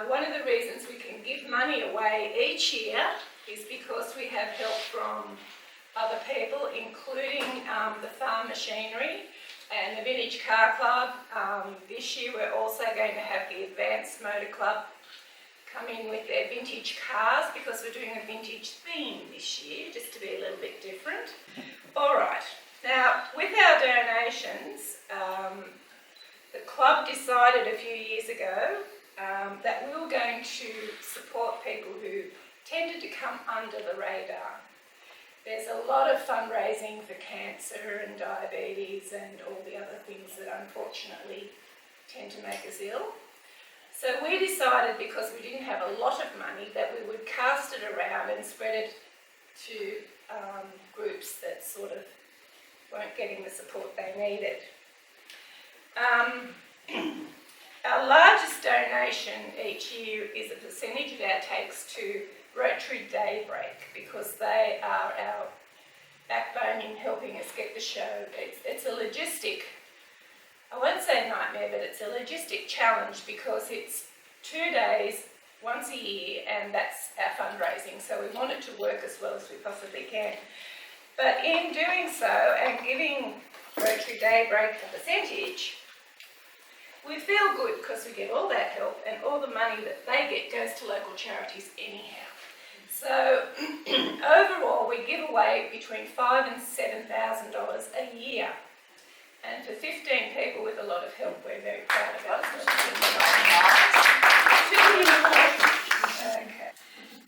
One of the reasons we can give money away each year is because we have help from other people, including the farm machinery and the Vintage Car Club. This year we're also going to have the Advanced Motor Club come in with their vintage cars, because we're doing a vintage theme this year, just to be a little bit different. All right, now with our donations, the club decided a few years ago that we were going to support people who tended to come under the radar. There's a lot of fundraising for cancer and diabetes and all the other things that unfortunately tend to make us ill. So we decided, because we didn't have a lot of money, that we would cast it around and spread it to groups that sort of weren't getting the support they needed. Our largest donation each year is a percentage of our takes to Rotary Daybreak, because they are our backbone in helping us get the show. It's a logistic, I won't say nightmare, but it's a logistic challenge, because it's 2 days, once a year, and that's our fundraising. So we want it to work as well as we possibly can. But in doing so and giving Rotary Daybreak a percentage, we feel good because we get all that help, and all the money that they get goes to local charities anyhow. So overall we give away between $5,000 and $7,000 a year. And for 15 people with a lot of help, we're very proud of it. Okay.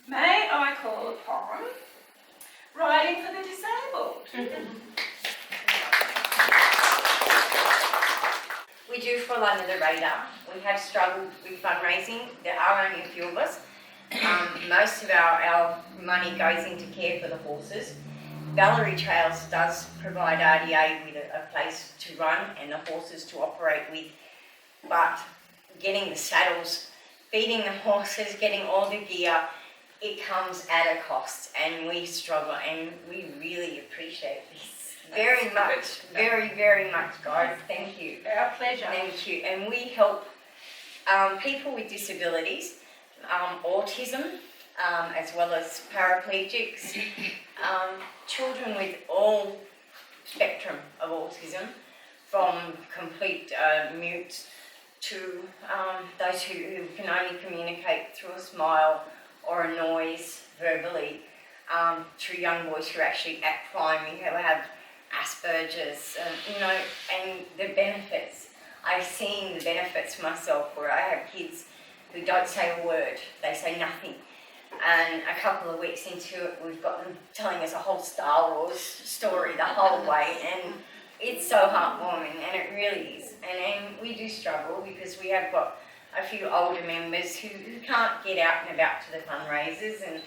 May I call upon Riding for the Disabled? We do fall under the radar. We have struggled with fundraising. There are only a few of us. Most of our money goes into care for the horses. Valerie Trails does provide RDA with a place to run and the horses to operate with, but getting the saddles, feeding the horses, getting all the gear, it comes at a cost, and we struggle, and we really appreciate this very much, very much, guys. Thank you. Our pleasure. Thank you. And we help people with disabilities, autism, as well as paraplegics, children with all spectrum of autism, from complete mute to those who can only communicate through a smile or a noise verbally, to young boys who actually act fine. We have Asperger's, and the benefits. I've seen the benefits myself, where I have kids who don't say a word, they say nothing. And a couple of weeks into it, we've got them telling us a whole Star Wars story the whole way, and it's so heartwarming, and it really is. And we do struggle, because we have got a few older members who can't get out and about to the fundraisers, and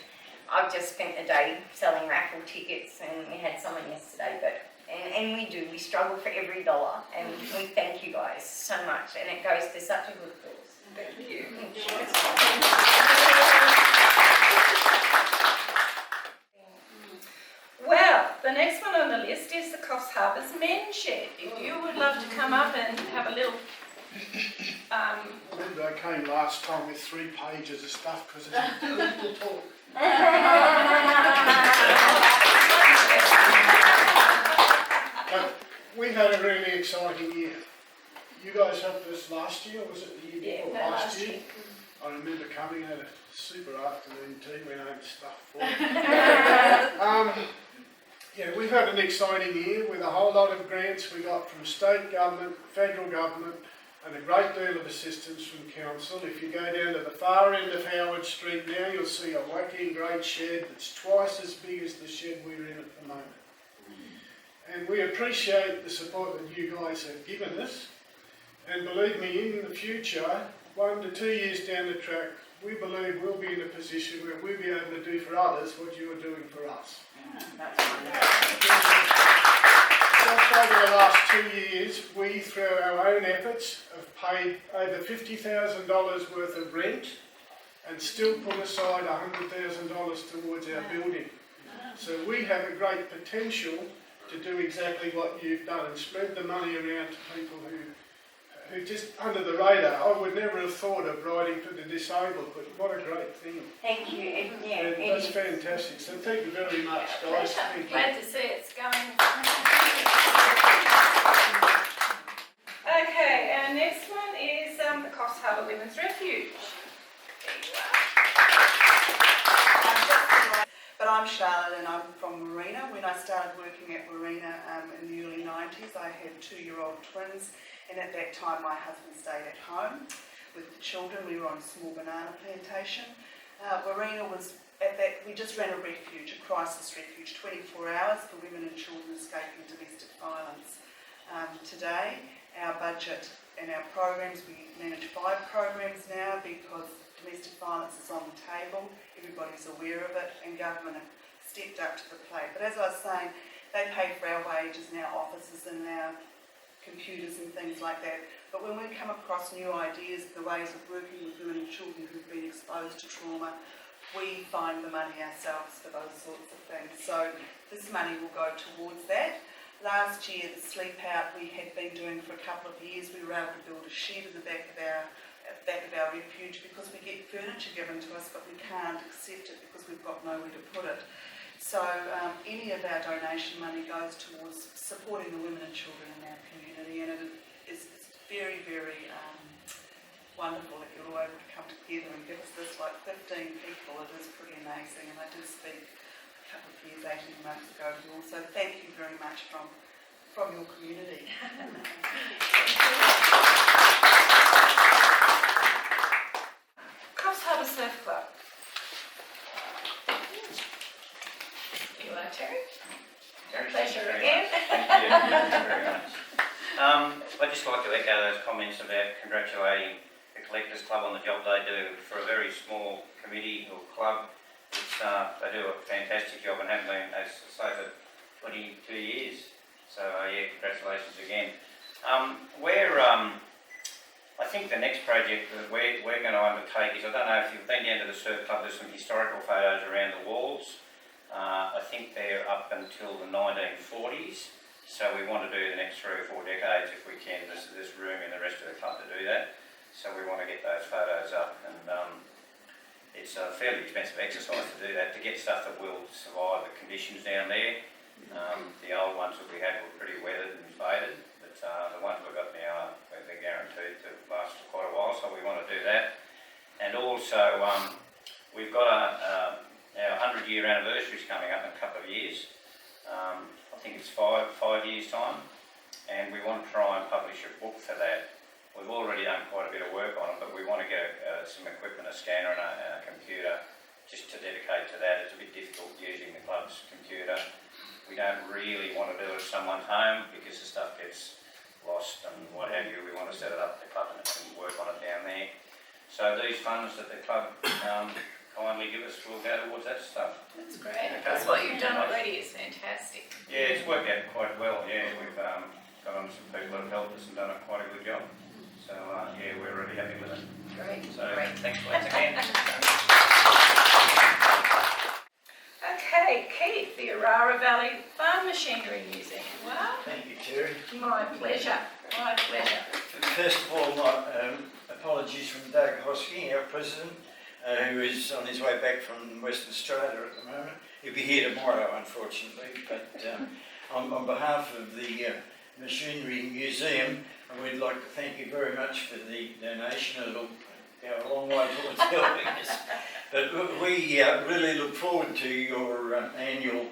I've just spent the day selling raffle tickets, and we had someone yesterday, and we struggle for every dollar, and we thank you guys so much, and it goes to such a good cause. Thank you. Well, the next one on the list is the Coffs Harbour's men's shed. If you would love to come up and have a little... I remember I came last time with 3 pages of stuff, because it's a little talk. But we had a really exciting year. You guys helped us last year, or was it the year before? Last year. I remember coming, had a super afternoon tea, went home stuff for it. Yeah, we've had an exciting year with a whole lot of grants we got from state government, federal government, and a great deal of assistance from council. If you go down to the far end of Howard Street now, you'll see a whacking great shed that's twice as big as the shed we're in at the moment. And we appreciate the support that you guys have given us. And believe me, in the future, 1 to 2 years down the track, we believe we'll be in a position where we'll be able to do for others what you are doing for us. Just over the last 2 years, we, through our own efforts, have paid over $50,000 worth of rent and still put aside $100,000 towards our building. So we have a great potential to do exactly what you've done and spread the money around to people who was just under the radar. I would never have thought of writing for the disabled, but what a great thing. Thank you. Yeah, And it that's is. fantastic. So thank you very much, guys. Pleasure. Thank you. Glad to see it's going. Okay, our next one is the Coffs Harbour Women's Refuge. There you are. But I'm Charlotte and I'm from Marina. When I started working at Marina in the early 90s, I had 2-year-old twins, and at that time my husband stayed at home with the children. We were on a small banana plantation. Marina was at that, we just ran a refuge, a crisis refuge, 24 hours for women and children escaping domestic violence. Today, our budget and our programs, we manage 5 programs now because domestic violence is on the table, everybody's aware of it, and government have stepped up to the plate. But as I was saying, they pay for our wages and our offices and our computers and things like that. But when we come across new ideas, the ways of working with women and children who've been exposed to trauma, we find the money ourselves for those sorts of things. So this money will go towards that. Last year, the sleep out we had been doing for a couple of years, we were able to build a shed in the back of our refuge because we get furniture given to us, but we can't accept it because we've got nowhere to put it. So any of our donation money goes towards supporting the women and children in our community, and it is very, very wonderful that you're all able to come together and give us this, like 15 people. It is pretty amazing, and I did speak a couple of years, 18 months ago to you all, so thank you very much from your community. Coffs Harbour Surf Club. You are Terry? Pleasure again. Thank you very much. I'd just like to echo those comments about congratulating the Collectors Club on the job they do for a very small committee or club. They do a fantastic job and have been, as I say, for 22 years. So yeah, congratulations again. I think the next project that we're going to undertake is, I don't know if you've been down to the surf club, there's some historical photos around the walls. I think they're up until the 1940s, so we want to do the next 3 or 4 decades if we can. There's room in the rest of the club to do that, so we want to get those photos up, and it's a fairly expensive exercise to do that, to get stuff that will survive the conditions down there. The old ones that we had were pretty weathered and faded, but the ones we've got now, they're guaranteed to last for quite a while, so we want to do that. And also, we've got our 100-year anniversary is coming up in a couple of years. I think it's 5 years' time, and we want to try and publish a book for that. We've already done quite a bit of work on it, but we want to get some equipment, a scanner and a computer, just to dedicate to that. It's a bit difficult using the club's computer. We don't really want to do it at someone's home because the stuff gets lost and what have you. We want to set it up at the club and work on it down there. So these funds that the club kindly give us will go towards that stuff. That's great. That's what you've done already is fantastic. Yeah, it's worked out quite well. Yeah, we've got on some people that have helped us and done quite a good job. So yeah, we're really happy with it. Great. So Great. thanks once again. Okay, Keith, the Aurora Valley Farm Machinery Museum. Wow. Thank you, Terry. My pleasure. My pleasure. First of all, my apologies from Doug Hosking, our president, who is on his way back from Western Australia at the moment. He'll be here tomorrow, unfortunately. But on behalf of the Machinery Museum, we'd like to thank you very much for the donation. It'll go a long way towards helping us. But we really look forward to your annual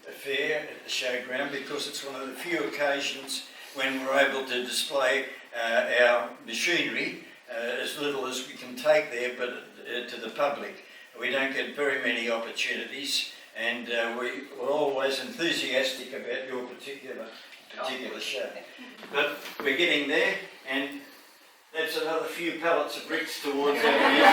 affair at the showground, because it's one of the few occasions when we're able to display our machinery, as little as we can take there, but to the public. We don't get very many opportunities, and we're always enthusiastic about your particular show. But we're getting there, and that's another few pallets of bricks towards our museum.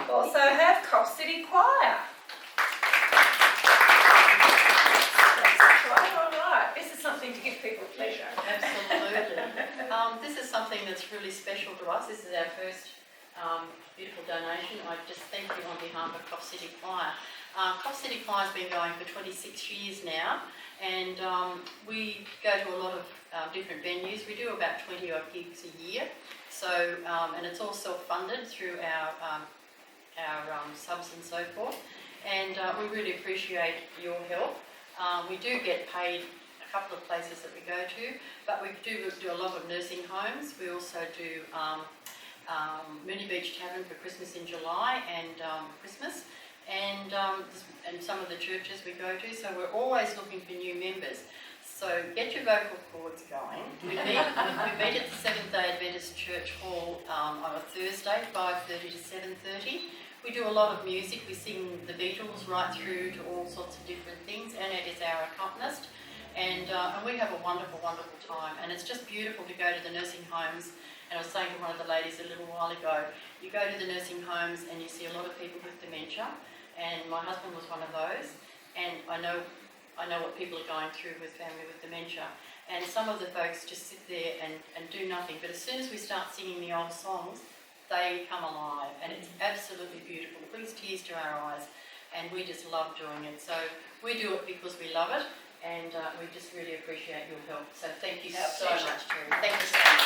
Also have Coffs City Choir. Alright, this is something to give people pleasure. Absolutely. This is something that's really special to us. This is our first beautiful donation. I just thank you on behalf of Coffs City Choir. Coffs City Choir's been going for 26 years now, and we go to a lot of different venues. We do about 20 odd gigs a year, so and it's all self-funded through our subs and so forth, and we really appreciate your help. We do get paid a couple of places that we go to, but we do a lot of nursing homes. We also do Mooney Beach Tavern for Christmas in July and Christmas, and some of the churches we go to, so we're always looking for new members. So get your vocal cords going. We meet at the Seventh-day Adventist Church Hall on a Thursday, 5:30 to 7:30. We do a lot of music. We sing the Beatles right through to all sorts of different things. Annette is our accompanist, and we have a wonderful, wonderful time. And it's just beautiful to go to the nursing homes. And I was saying to one of the ladies a little while ago, you go to the nursing homes and you see a lot of people with dementia, and my husband was one of those, and I know what people are going through with family with dementia, and some of the folks just sit there and do nothing, but as soon as we start singing the old songs, they come alive, and it's absolutely beautiful. It brings tears to our eyes, and we just love doing it. So we do it because we love it, and we just really appreciate your help. So thank you so much, Terry. Thank you so much.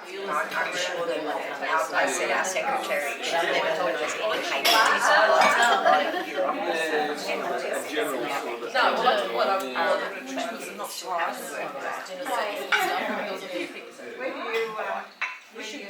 I'm sure they will. I said our secretary should never told us any paper. No, well, that's what I'm not sure. Where do you,